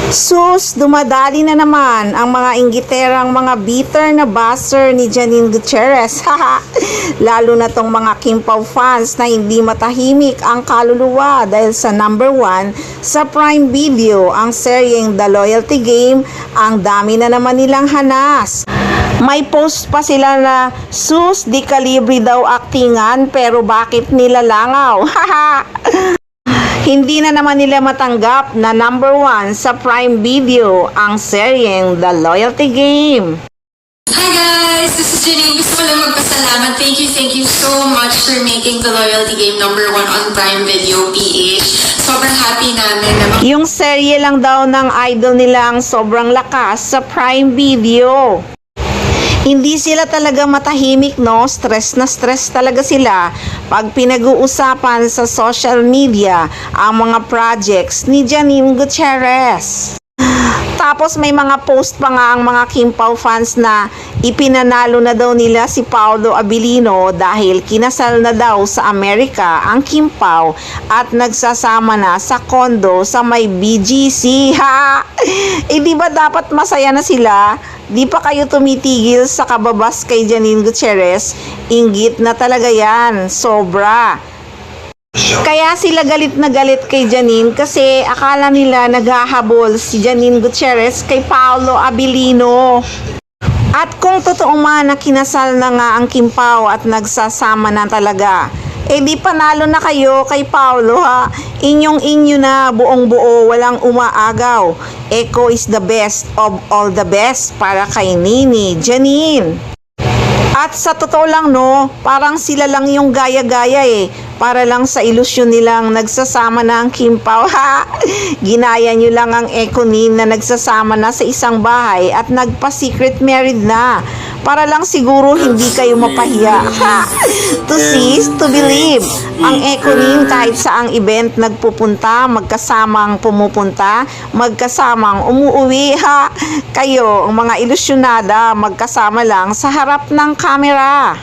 Sus, dumadali na naman ang mga inggiterang mga bitter na buzzer ni Janine Gutierrez. Haha, lalo na tong mga Kim Pao fans na hindi matahimik ang kaluluwa dahil sa number 1 sa Prime Video, ang seryeng The Loyalty Game. Ang dami na naman nilang hanas. May post pa sila na, sus, di kalibre daw aktingan pero bakit nilalangaw? Haha. Hindi na naman nila matanggap na number 1 sa Prime Video ang seryeng The Loyalty Game. Hi guys, this is Janine. Gusto ko lang magpasalamat. Thank you so much for making The Loyalty Game number 1 on Prime Video PH. Sobrang happy namin na Yung serye lang daw ng idol nila ang sobrang lakas sa Prime Video. Hindi sila talaga matahimik, no? Stress na stress talaga sila pag pinag-uusapan sa social media ang mga projects ni Janine Gutierrez. Tapos may mga post pa nga ang mga Kim Pao fans na ipinanalo na daw nila si Paolo Abilino dahil kinasal na daw sa Amerika ang Kim Pao at nagsasama na sa kondo sa may BGC. Ha! Eh di ba dapat masaya na sila? Di pa kayo tumitigil sa kababas kay Janine Gutierrez? Inggit na talaga yan. Sobra. Kaya sila galit na galit kay Janine kasi akala nila naghahabol si Janine Gutierrez kay Paolo Abilino. At kung totoo man na kinasal na nga ang Kim Pao at nagsasama na talaga, eh di panalo na kayo kay Paolo, ha. Inyong-inyo na, buong buo, walang umaagaw. Echo is the best of all the best para kay Nini Janine. At sa totoo lang, no, parang sila lang yung gaya-gaya para lang sa ilusyon nilang nagsasama na ang Kim Pao. Ha! Ginaya nyo lang ang Ekonin na nagsasama na sa isang bahay at nagpa-secret married na. Para lang siguro hindi kayo mapahiya. Ha! To see is to believe. Ang Ekonin kahit saang event nagpupunta, magkasamang pumupunta, magkasamang umuuwi. Ha! Kayo, ang mga ilusyonada, magkasama lang sa harap ng kamera.